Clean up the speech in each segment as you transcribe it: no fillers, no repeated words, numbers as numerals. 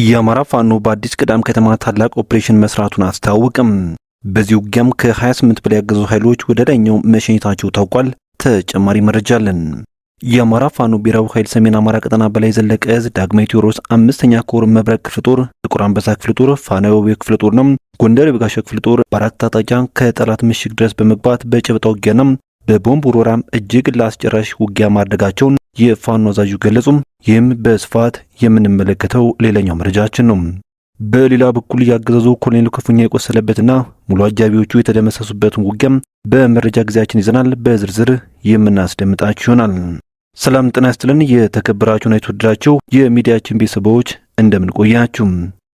የአማራ ፋኖ በአዲስ ቅዳም ከተማ ታላቅ ኦፕሬሽን መስራቱን አስታወቀም። በዚህ ውጊያም ከ28 በላይ ያገዙ ኃይሎች ወደ ላይኛው መሸኘታቸው ታውቋል። ተጨማሪ መረጃ አለን። የአማራ ፋኖ ብሔራዊ ኃይል ሰሜን አማራ ቀጠና በላይ ዘለቀ ዕዝ ዳግማዊ ቴዎድሮስ 5ኛ ኮር መብረቅ ክፍለ ጦር፣ ጥቁር አንበሳ ክፍለ ጦር፣ ፋና ወቤ ክፍለ ጦር ነው ጎንደር የበጋሻው ክፍለ ጦር በአራት አቅጣጫ ከጠላት ምሽግ ድረስ በመግባት በጨበጣ ውጊያና በቦምብ ውርወራም እጅግ ለአስጨራሽ ውጊያ ማድረጋቸውን የፋኖ አዛዡ ገለጹም። ይህም በስፋት የምንመለከተው ሌላኛው መረጃችን ነው። በሌላ በኩል ያገዛዙ ኮሎኔሉ ክፉኛ የቆሰለበትና ሙሉ አጃቢዎቹ የተደመሰሱበትን ውጊያም በመረጃ ጊዜያችን ይዘናል። በዝርዝር የምናስደምጣችሁ ይሆናል። ሰላም ጤና ይስጥልን። የተከበራችሁና የተወደዳችሁ የሚዲያችን ቤተሰቦች እንደምን ቆያችሁ?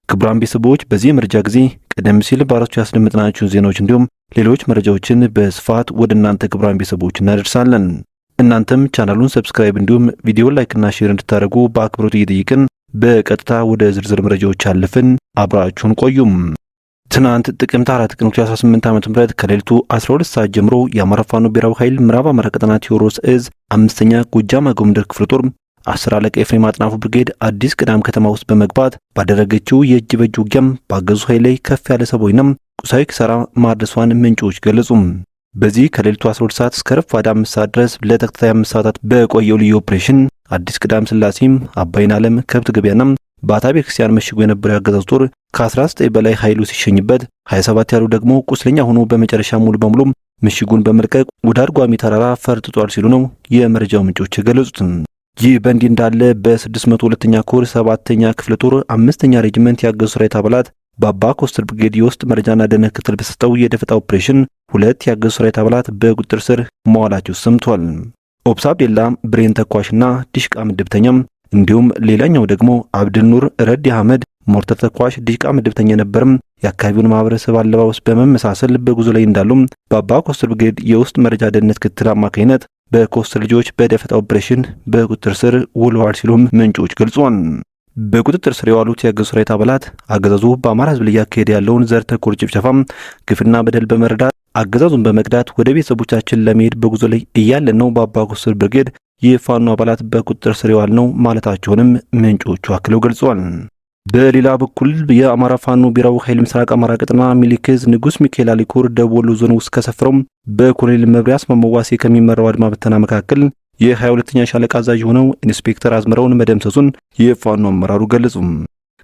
ክቡራን ቤተሰቦች በዚህ መረጃ ጊዜ ቀደም ሲል ባራሱ ያስደምጥናችሁን ዜናዎች እንዲሁም ሌሎች መረጃዎችን በስፋት ወደ እናንተ ክቡራን ቤተሰቦች እናደርሳለን። እናንተም ቻናሉን ሰብስክራይብ እንዲሁም ቪዲዮ ላይክና ሼር እንድታደርጉ በአክብሮት እየጠየቅን በቀጥታ ወደ ዝርዝር መረጃዎች አለፍን። አብራችሁን ቆዩም። ትናንት ጥቅምት 4 ቀን 2018 ዓ.ም ከሌሊቱ 12 ሰዓት ጀምሮ የአማራ ፋኖ ብሔራዊ ኃይል ምዕራብ አማራ ቀጠና ቴዎድሮስ ዕዝ 5ኛ ጎጃም አገው ምድር ክፍለ ጦር 10 አለቃ ኤፍሬም አጥናፉ ብርጌድ አዲስ ቅዳም ከተማ ውስጥ በመግባት ባደረገችው የእጅ በእጅ ውጊያም ባገዙ ኃይል ላይ ከፍ ያለ ሰብአዊና ቁሳዊ ኪሳራ ማድረሷን ምንጮች ገለጹ። በዚህ ከሌሊቱ 12 ሰዓት እስከ ረፋድ 5 ሰዓት ድረስ ለተከታታይ 5 ሰዓታት በቆየው ልዩ ኦፕሬሽን አዲስ ቅዳም ስላሴም አባይን ዓለም ከብት ገበያና ባታ ቤተክርስቲያን መሽጎ የነበረው ያገዛዙ ጦር ከ19 በላይ ኃይሉ ሲሸኝበት 27 ያሉ ደግሞ ቁስለኛ ሆኖ በመጨረሻ ሙሉ በሙሉ ምሽጉን በመልቀቅ ወደ አርጓሚ ተራራ ፈርጥጧል ሲሉ ነው የመረጃው ምንጮች የገለጹት። ይህ በእንዲህ እንዳለ በ602ኛ ኮር 7ኛ ክፍለ ጦር 5ኛ ሬጅመንት ያገዙ ሰራዊት አባላት በአባ ኮስተር ብርጌድ የውስጥ መረጃና ደህንነት ክትትል በሰጠው የደፈጣ ኦፕሬሽን 2 ያገዙ ሰራዊት አባላት በቁጥጥር ስር መዋላቸው ሰምቷል። ኦብሳ ቤላ ብሬን ተኳሽና ዲሽቃ ምድብተኛም እንዲሁም ሌላኛው ደግሞ አብድል ኑር ረዲ አህመድ ሞርተር ተኳሽ ዲሽቃ ምድብተኛ ነበርም የአካባቢውን ማህበረሰብ አለባበስ በመመሳሰል በጉዞ ላይ እንዳሉም በአባ ኮስተር ብርጌድ የውስጥ መረጃ ደህንነት ክትትል አማካኝነት በኮስተር ልጆች በደፈጣ ኦፕሬሽን በቁጥጥር ስር ውለዋል ሲሉም ምንጮች ገልጿል። በቁጥጥር ስር የዋሉት ያገዙ ሰራዊት አባላት አገዛዙ በአማራ ሕዝብ ላይ ያካሄደ ያለውን ዘር ተኮር ጭፍጨፋም ግፍና በደል በመረዳት አገዛዙን በመቅዳት ወደ ቤተሰቦቻችን ለመሄድ በጉዞ ላይ እያለን ነው በአባ ኮስተር ብርጌድ የፋኖ አባላት በቁጥጥር ስር የዋል ነው ማለታቸውንም ምንጮቹ አክለው ገልጸዋል። በሌላ በኩል የአማራ ፋኖ ብሔራዊ ኃይል ምስራቅ አማራ ቀጠና ሚሊክዝ ንጉስ ሚካኤል አሊኮር ደቡብ ወሎ ዞን ውስጥ ከሰፍረው በኮሎኔል መብሪያስ መዋሴ ከሚመራው አድማ በተና መካከል የ22ኛ ሻለቃ አዛዥ ሆነው ኢንስፔክተር አዝመራውን መደምሰሱን የፋኖ አመራሩ ገለጹ።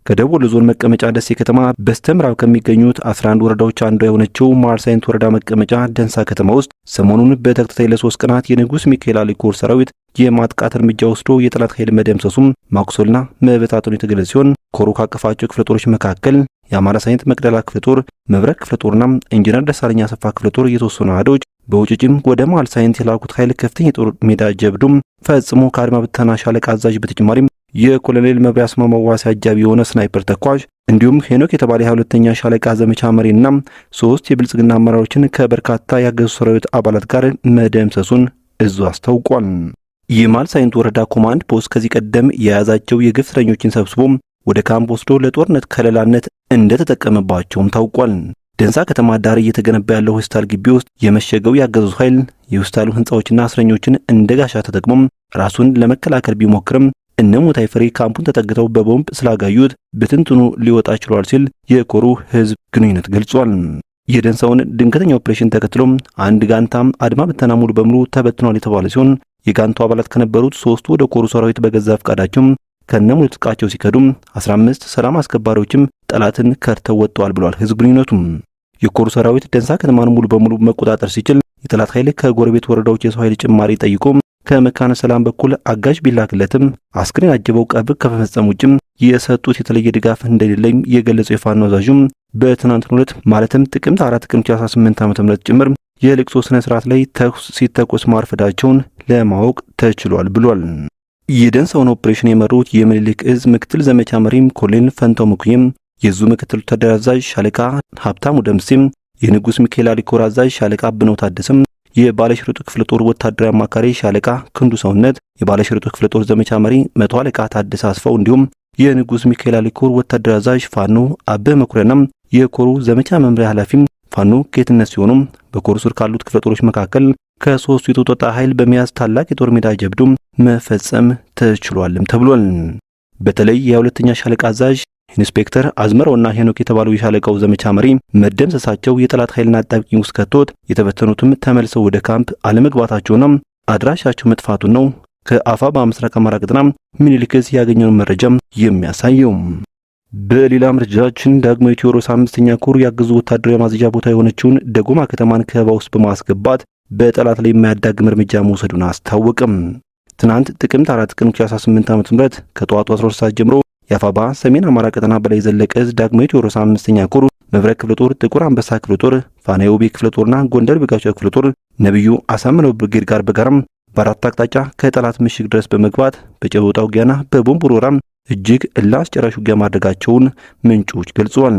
ከደቡብ ወሎ ዞን መቀመጫ ደሴ ከተማ በስተምዕራብ ከሚገኙት 11 ወረዳዎች አንዷ የሆነችው ማርሳይንት ወረዳ መቀመጫ ደንሳ ከተማ ውስጥ ሰሞኑን በተከታታይ ለ3 ቀናት የንጉስ ሚካኤል አሊኮር ሰራዊት የማጥቃት እርምጃ ወስዶ የጠላት ኃይል መደምሰሱም ማቁሰልና መበታተኑ የተገለጸ ሲሆን ኮሩ ካቀፋቸው ክፍለ ጦሮች መካከል የአማራ ሳይንት መቅደላ ክፍለ ጦር፣ መብረቅ ክፍለ ጦርና ኢንጂነር ደሳለኛ አሰፋ ክፍለ ጦር የተወሰኑ አህዶች በውጭጭም ወደ መሃል ሳይንት የላኩት ኃይል ከፍተኛ የጦር ሜዳ ጀብዱም ፈጽሞ ከአድማ ብተና ሻለቃ አዛዥ በተጨማሪም የኮሎኔል መብሪያስ መዋሴ አጃቢ የሆነ ስናይፐር ተኳሽ እንዲሁም ሄኖክ የተባለ 22ኛ ሻለቃ ዘመቻ መሪና 3 የብልጽግና አመራሮችን ከበርካታ ያገዙ ሰራዊት አባላት ጋር መደምሰሱን እዙ አስታውቋል። የመሃል ሳይንት ወረዳ ኮማንድ ፖስት ከዚህ ቀደም የያዛቸው የግፍ እስረኞችን ሰብስቦ ወደ ካምፕ ወስዶ ለጦርነት ከለላነት እንደተጠቀመባቸውም ታውቋል። ደንሳ ከተማ ዳር እየተገነባ ያለው ሆስፒታል ግቢ ውስጥ የመሸገው ያገዙ ኃይል የሆስፒታሉ ህንጻዎችና እስረኞችን እንደ ጋሻ ተጠቅሞም ራሱን ለመከላከል ቢሞክርም እነ ሞታይ ፍሬ ካምፑን ተጠግተው በቦምብ ስላጋዩት በትንትኑ ሊወጣ ችሏል ሲል የኮሩ ህዝብ ግንኙነት ገልጿል። የደንሳውን ድንገተኛ ኦፕሬሽን ተከትሎም አንድ ጋንታም አድማ በተና ሙሉ በሙሉ ተበትኗል የተባለ ሲሆን የጋንቱ አባላት ከነበሩት 3 ወደ ኮሩ ሰራዊት በገዛ ፈቃዳቸው ከነሙሉ ጥቃቸው ሲከዱም 15 ሰላም አስከባሪዎችም ጠላትን ከርተው ወጥተዋል ብሏል ህዝብ ግንኙነቱም። የኮሩ ሰራዊት ደንሳ ከተማን ሙሉ በሙሉ መቆጣጠር ሲችል የጠላት ኃይል ከጎረቤት ወረዳዎች የሰው ኃይል ጭማሪ ጠይቆ ከመካነ ሰላም በኩል አጋዥ ቢላክለትም አስክሬን አጅበው ቀብር ከመፈጸም ውጭም የሰጡት የተለየ ድጋፍ እንደሌለም የገለጸው የፋኖ አዛዡም በትናንትናው ዕለት ማለትም ጥቅምት 4 ቀን 2018 ዓ.ም ጭምር የልቅሶ ስነ ስርዓት ላይ ተኩስ ሲተኮስ ማርፈዳቸውን ለማወቅ ተችሏል ብሏል። የደንሳውን ኦፕሬሽን የመሩት የምኒልክ ዕዝ ምክትል ዘመቻ መሪም ኮሎኔል ፈንታው መኩየም፣ የዙ ምክትል ወታደር አዛዥ ሻለቃ ሀብታሙ ደምሴም፣ የንጉስ ሚካኤል አሊኮር አዛዥ ሻለቃ ብነው ታደሰም፣ የባለሽርጡ ክፍለ ጦር ወታደራዊ አማካሪ ሻለቃ ክንዱ ሰውነት፣ የባለሽርጡ ክፍለ ጦር ዘመቻ መሪ መቶ አለቃ ታደሰ አስፋው እንዲሁም የንጉስ ሚካኤል አሊኮር ወታደር አዛዥ ፋኖ አበበ መኩሪያና የኮሩ ዘመቻ መምሪያ ኃላፊም ፋኖ ጌትነት ሲሆኑም በኮሩ ስር ካሉት ክፍለ ጦሮች መካከል ከ3 የተውጣጣ ኃይል በመያዝ ታላቅ የጦር ሜዳ ጀብዱም መፈጸም ተችሏልም ተብሏል። በተለይ የ2ኛ ሻለቃ አዛዥ ኢንስፔክተር አዝመራውና ሄኖክ የተባሉ የሻለቃው ዘመቻ መሪ መደምሰሳቸው የጠላት ኃይልና አጣብቂኝ ውስጥ ከቶት የተበተኑትም ተመልሰው ወደ ካምፕ አለመግባታቸውና አድራሻቸው መጥፋቱን ነው ከአፋባ ምስራቅ አማራ ቀጠና ምኒልክ ዕዝ ያገኘውን መረጃም የሚያሳየው። በሌላ መረጃችን ዳግማዊ ቴዎድሮስ 5ኛ ኮር ያገዙ ወታደራዊ ማዘዣ ቦታ የሆነችውን ደጎማ ከተማን ከበባ ውስጥ በማስገባት በጠላት ላይ የማያዳግም እርምጃ መውሰዱን አስታወቀም። ትናንት ጥቅምት 4 ቀን 2018 ዓ.ም ከጠዋቱ 12 ሰዓት ጀምሮ የአፋባ ሰሜን አማራ ቀጠና በላይ ዘለቀ ዕዝ ዳግማዊ ቴዎድሮስ 5ኛ ኮር መብረቅ ክፍለ ጦር፣ ጥቁር አንበሳ ክፍለ ጦር፣ ፋናዮቤ ክፍለ ጦርና ጎንደር ቢጋሻው ክፍለ ጦር ነብዩ አሳምነው ብርጌድ ጋር በጋራም በአራት አቅጣጫ ከጠላት ምሽግ ድረስ በመግባት በጨበጣ ውጊያና በቦምብ ውርወራም እጅግ አስጨራሽ ውጊያ ማድረጋቸውን ምንጮች ገልጸዋል።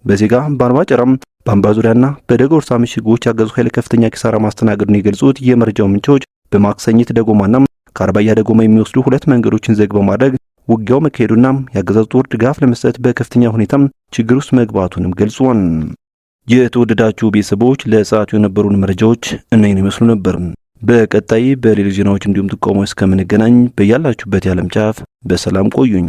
በዜጋ በአርባ ጨራም በአምባ ዙሪያና በደጎርሳ ምሽጎች ያገዙ ኃይል ከፍተኛ ኪሳራ ማስተናገዱን የገልጹት የመረጃው ምንጮች በማክሰኝት ደጎማና ከአርባያ ደጎማ የሚወስዱ ሁለት መንገዶችን ዘግ በማድረግ ውጊያው መካሄዱና ያገዛዙ ጦር ድጋፍ ለመስጠት በከፍተኛ ሁኔታም ችግር ውስጥ መግባቱንም ገልጿል። የተወደዳችሁ ቤተሰቦች ለሰዓቱ የነበሩን መረጃዎች እነኝን ይመስሉ ነበር። በቀጣይ በሌሎች ዜናዎች እንዲሁም ጥቆማዎች እስከምንገናኝ በያላችሁበት የዓለም ጫፍ በሰላም ቆዩኝ።